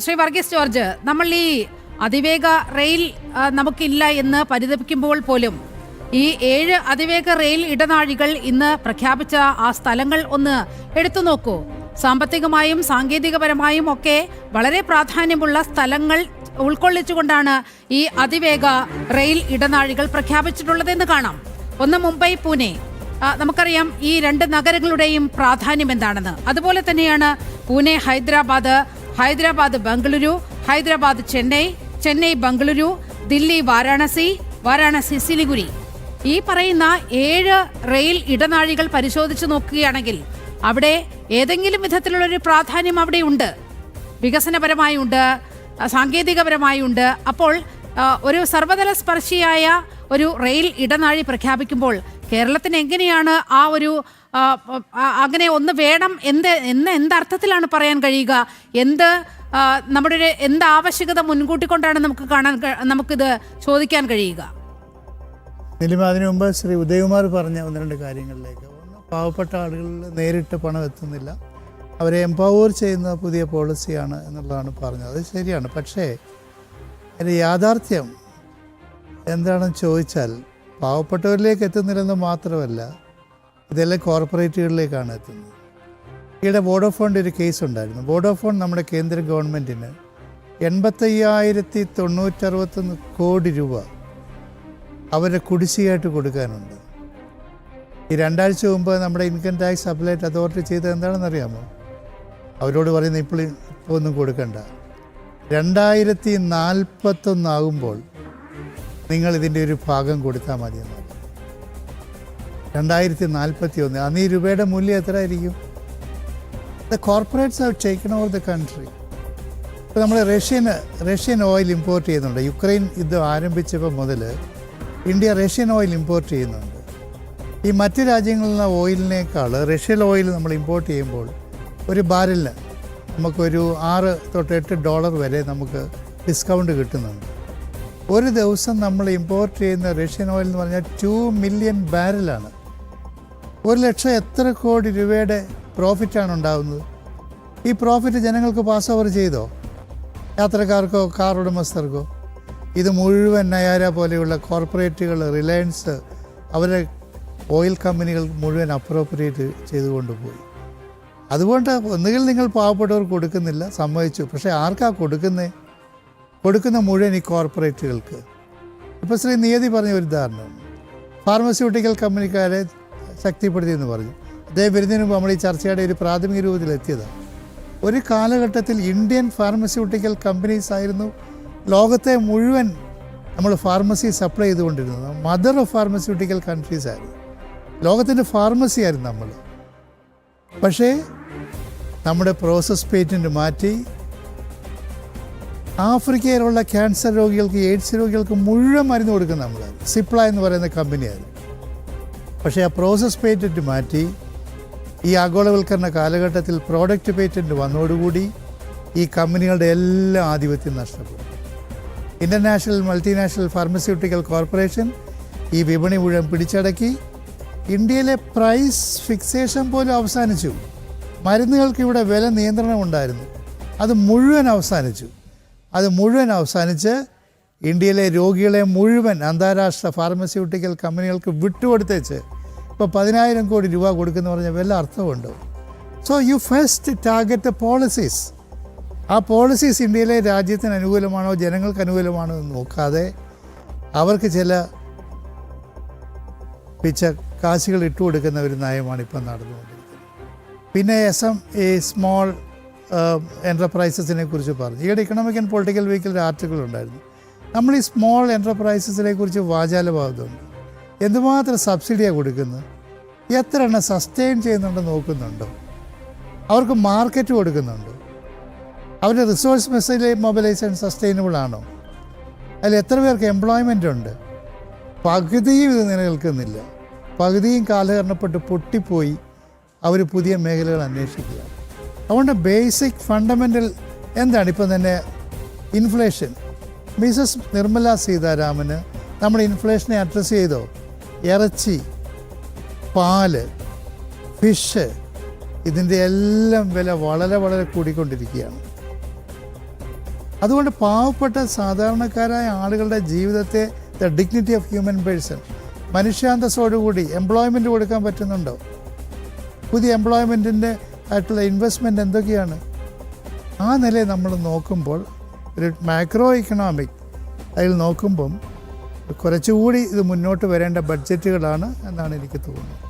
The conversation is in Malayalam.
ശ്രീ വർഗീസ് ജോർജ്, നമ്മൾ ഈ അതിവേഗ റെയിൽ നമുക്കില്ല എന്ന് പരിതപിക്കുമ്പോൾ പോലും ഈ 7 അതിവേഗ റെയിൽ ഇടനാഴികൾ ഇന്ന് പ്രഖ്യാപിച്ച ആ സ്ഥലങ്ങൾ ഒന്ന് എടുത്തു നോക്കൂ. സാമ്പത്തികമായും സാങ്കേതികപരമായും ഒക്കെ വളരെ പ്രാധാന്യമുള്ള സ്ഥലങ്ങൾ ഉൾക്കൊള്ളിച്ചുകൊണ്ടാണ് ഈ അതിവേഗ റെയിൽ ഇടനാഴികൾ പ്രഖ്യാപിച്ചിട്ടുള്ളതെന്ന് കാണാം. ഒന്ന് മുംബൈ, പൂനെ. നമുക്കറിയാം ഈ 2 നഗരങ്ങളുടെയും പ്രാധാന്യം എന്താണെന്ന്. അതുപോലെ തന്നെയാണ് പൂനെ ഹൈദരാബാദ്, ഹൈദരാബാദ് ബംഗളൂരു, ഹൈദരാബാദ് ചെന്നൈ, ചെന്നൈ ബംഗളൂരു, ദില്ലി വാരാണസി, വാരാണസി സിലിഗുരി. ഈ പറയുന്ന 7 റെയിൽ ഇടനാഴികൾ പരിശോധിച്ച് നോക്കുകയാണെങ്കിൽ അവിടെ ഏതെങ്കിലും വിധത്തിലുള്ളൊരു പ്രാധാന്യം അവിടെ ഉണ്ട്. വികസനപരമായി ഉണ്ട്, സാങ്കേതികപരമായി ഉണ്ട്. അപ്പോൾ ഒരു സർവ്വതല സ്പർശിയായ ഒരു റെയിൽ ഇടനാഴി പ്രഖ്യാപിക്കുമ്പോൾ കേരളത്തിന് എങ്ങനെയാണ് ആ ഒരു അങ്ങനെ ഒന്ന് വേണം എന്തർത്ഥത്തിലാണ് പറയാൻ കഴിയുക? നമ്മുടെ എന്ത് ആവശ്യകത മുൻകൂട്ടി കൊണ്ടാണ് നമുക്കിത് ചോദിക്കാൻ കഴിയുക? അതിനു മുമ്പ് ശ്രീ ഉദയകുമാർ പറഞ്ഞ 1-2 കാര്യങ്ങളിലേക്ക്. ഒന്ന്, പാവപ്പെട്ട ആളുകളിൽ നേരിട്ട് പണം എത്തുന്നില്ല, അവരെ എംപവർ ചെയ്യുന്ന പുതിയ പോളിസിയാണ് എന്നുള്ളതാണ് പറഞ്ഞത്. അത് ശരിയാണ്. പക്ഷേ അതിൻ്റെ യാഥാർത്ഥ്യം എന്താണെന്ന് ചോദിച്ചാൽ പാവപ്പെട്ടവരിലേക്ക് എത്തുന്നില്ലെന്ന് മാത്രമല്ല, ഇതെല്ലാം കോർപ്പറേറ്റുകളിലേക്കാണ് എത്തുന്നത്. ഈയിടെ വോഡോഫോണിൻ്റെ ഒരു കേസ് ഉണ്ടായിരുന്നു. വോഡോഫോൺ നമ്മുടെ കേന്ദ്ര ഗവൺമെൻറ്റിന് 85,961 കോടി രൂപ അവരുടെ കുടിശ്ശികയായിട്ട് കൊടുക്കാനുണ്ട്. ഈ 2 ആഴ്ച മുമ്പ് നമ്മുടെ ഇൻകം ടാക്സ് അപ്പലേറ്റ് അതോറിറ്റി ചെയ്തത് എന്താണെന്ന് അറിയാമോ? അവരോട് പറയുന്നത് ഇപ്പോൾ ഒന്നും കൊടുക്കണ്ട, 2041 ആകുമ്പോൾ നിങ്ങൾ ഇതിൻ്റെ ഒരു ഭാഗം കൊടുത്താൽ മതി എന്നാണ്. 2041. അന്ന് ഈ രൂപയുടെ മൂല്യം എത്ര ആയിരിക്കും? The corporates have taken over the country. ഇപ്പോൾ നമ്മൾ റഷ്യൻ ഓയിൽ ഇമ്പോർട്ട് ചെയ്യുന്നുണ്ട്. യുക്രൈൻ യുദ്ധം ആരംഭിച്ചപ്പോൾ മുതൽ ഇന്ത്യ റഷ്യൻ ഓയിൽ ഇമ്പോർട്ട് ചെയ്യുന്നുണ്ട്. ഈ മറ്റ് രാജ്യങ്ങളിൽ നിന്ന് ഓയിലിനേക്കാൾ റഷ്യൻ ഓയിൽ നമ്മൾ ഇമ്പോർട്ട് ചെയ്യുമ്പോൾ ഒരു ബാരലിന് നമുക്കൊരു $6-8 വരെ നമുക്ക് ഡിസ്കൗണ്ട് കിട്ടുന്നുണ്ട്. ഒരു ദിവസം നമ്മൾ ഇമ്പോർട്ട് ചെയ്യുന്ന റഷ്യൻ ഓയിൽ എന്ന് പറഞ്ഞാൽ 2 മില്യൺ ബാരലാണ്. 1 ലക്ഷം എത്ര കോടി രൂപയുടെ പ്രോഫിറ്റാണ് ഉണ്ടാകുന്നത്. ഈ പ്രോഫിറ്റ് ജനങ്ങൾക്ക് പാസ് ഓവർ ചെയ്തോ? യാത്രക്കാർക്കോ കാർ ഉടമസ്ഥർക്കോ? ഇത് മുഴുവൻ നയാര പോലെയുള്ള കോർപ്പറേറ്റുകൾ, റിലയൻസ്, അവരെ ഓയിൽ കമ്പനികൾ മുഴുവൻ അപ്രോപ്രിയേറ്റ് ചെയ്തുകൊണ്ട് പോയി. അതുകൊണ്ട് ഒന്നുകിൽ നിങ്ങൾ പാവപ്പെട്ടവർക്ക് കൊടുക്കുന്നില്ല, സമ്മതിച്ചു. പക്ഷേ ആർക്കാ കൊടുക്കുന്ന മുഴുവൻ ഈ കോർപ്പറേറ്റുകൾക്ക്. ഇപ്പോൾ ശ്രീ നിയതി പറഞ്ഞ ഒരു ഉദാഹരണം, ഫാർമസ്യൂട്ടിക്കൽ കമ്പനിക്കാരെ ശക്തിപ്പെടുത്തിയെന്ന് പറഞ്ഞു. അദ്ദേഹം വരുന്നതിന് മുമ്പ് നമ്മൾ ഈ ചർച്ചയുടെ ഒരു പ്രാഥമിക രൂപത്തിലെത്തിയതാണ്. ഒരു കാലഘട്ടത്തിൽ ഇന്ത്യൻ ഫാർമസ്യൂട്ടിക്കൽ കമ്പനീസ് ആയിരുന്നു ലോകത്തെ മുഴുവൻ നമ്മൾ ഫാർമസി സപ്ലൈ ചെയ്തുകൊണ്ടിരുന്നത്. മദർ ഓഫ് ഫാർമസ്യൂട്ടിക്കൽ കൺട്രീസ് ആയിരുന്നു, ലോകത്തിൻ്റെ ഫാർമസി ആയിരുന്നു നമ്മൾ. പക്ഷേ നമ്മുടെ പ്രോസസ് പേറ്റൻറ്റ് മാറ്റി ആഫ്രിക്കയിലുള്ള ക്യാൻസർ രോഗികൾക്ക്, എയ്ഡ്സ് രോഗികൾക്ക് മുഴുവൻ മരുന്ന് കൊടുക്കുന്ന നമ്മളായിരുന്നു. സിപ്ല എന്ന് പറയുന്ന കമ്പനിയായിരുന്നു. പക്ഷേ ആ പ്രോസസ് പേറ്റൻറ്റ് മാറ്റി ഈ ആഗോളവൽക്കരണ കാലഘട്ടത്തിൽ പ്രോഡക്റ്റ് പേറ്റൻറ്റ് വന്നതോടുകൂടി ഈ കമ്പനികളുടെ എല്ലാ ആധിപത്യം നഷ്ടപ്പെട്ടു. ഇൻ്റർനാഷണൽ മൾട്ടിനാഷണൽ ഫാർമസ്യൂട്ടിക്കൽ കോർപ്പറേഷൻ ഈ വിപണി മുഴുവൻ പിടിച്ചടക്കി. ഇന്ത്യയിലെ പ്രൈസ് ഫിക്സേഷൻ പോലും അവസാനിച്ചു. മരുന്നുകൾക്ക് ഇവിടെ വില നിയന്ത്രണം ഉണ്ടായിരുന്നു, അത് മുഴുവൻ അവസാനിച്ച് ഇന്ത്യയിലെ രോഗികളെ മുഴുവൻ അന്താരാഷ്ട്ര ഫാർമസ്യൂട്ടിക്കൽ കമ്പനികൾക്ക് വിട്ടുകൊടുത്തേച്ച് ഇപ്പോൾ 10,000 കോടി രൂപ കൊടുക്കുന്ന പറഞ്ഞാൽ വല്ല അർത്ഥമുണ്ടോ? So you first target the policies. ആ പോളിസീസ് ഇന്ത്യയിലെ രാജ്യത്തിന് അനുകൂലമാണോ ജനങ്ങൾക്ക് അനുകൂലമാണോ എന്ന് നോക്കാതെ അവർക്ക് ചില കാശുകൾ ഇട്ടുകൊടുക്കുന്ന ഒരു നയമാണ് ഇപ്പം നടന്നുകൊണ്ടിരിക്കുന്നത്. പിന്നെ സ്മോൾ എൻ്റർപ്രൈസസിനെ കുറിച്ച് പറഞ്ഞു. ഈയിടെ ഇക്കണോമിക് ആൻഡ് പൊളിറ്റിക്കൽ വീക്കിൽ ഒരു ആർട്ടിക്കിൾ ഉണ്ടായിരുന്നു. നമ്മൾ ഈ സ്മോൾ എൻ്റർപ്രൈസസിനെ കുറിച്ച് വാചാലഭാവമുണ്ട്. എന്തുമാത്രം സബ്സിഡിയാണ് കൊടുക്കുന്നത്, എത്ര എണ്ണം സസ്റ്റെയിൻ ചെയ്യുന്നുണ്ടോ നോക്കുന്നുണ്ടോ, അവർക്ക് മാർക്കറ്റ് കൊടുക്കുന്നുണ്ടോ, അവരുടെ റിസോഴ്സ് മൊബിലൈസേഷൻ സസ്റ്റൈനബിൾ ആണോ, അതിൽ എത്ര പേർക്ക് എംപ്ലോയ്മെൻ്റ് ഉണ്ട്? പകുതിയും ഇത് നിലനിൽക്കുന്നില്ല. പകുതിയും കാലഹരണപ്പെട്ട് പൊട്ടിപ്പോയി അവർ പുതിയ മേഖലകൾ അന്വേഷിക്കുക. അതുകൊണ്ട് ബേസിക് ഫണ്ടമെൻ്റൽ എന്താണ്? ഇപ്പം തന്നെ ഇൻഫ്ലേഷൻ. മിസസ് നിർമ്മല സീതാരാമന് നമ്മൾ ഇൻഫ്ലേഷനെ അഡ്രസ്സ് ചെയ്തോ? ഇറച്ചി, പാല്, ഫിഷ്, ഇതിൻ്റെ എല്ലാം വില വളരെ വളരെ കൂടിക്കൊണ്ടിരിക്കുകയാണ്. അതുകൊണ്ട് പാവപ്പെട്ട സാധാരണക്കാരായ ആളുകളുടെ ജീവിതത്തെ the dignity of human person മനുഷ്യാന്തസ്സോടുകൂടി എംപ്ലോയ്മെൻറ്റ് കൊടുക്കാൻ പറ്റുന്നുണ്ടോ? പുതിയ എംപ്ലോയ്മെൻറ്റിൻ്റെ ആയിട്ടുള്ള ഇൻവെസ്റ്റ്മെൻറ്റ് എന്തൊക്കെയാണ്? ആ നിലയിൽ നമ്മൾ നോക്കുമ്പോൾ ഒരു മാക്രോ ഇക്കണോമിക് അതിൽ നോക്കുമ്പം കുറച്ചുകൂടി ഇത് മുന്നോട്ട് വരേണ്ട ബഡ്ജറ്റുകളാണ് എന്നാണ് എനിക്ക് തോന്നുന്നത്.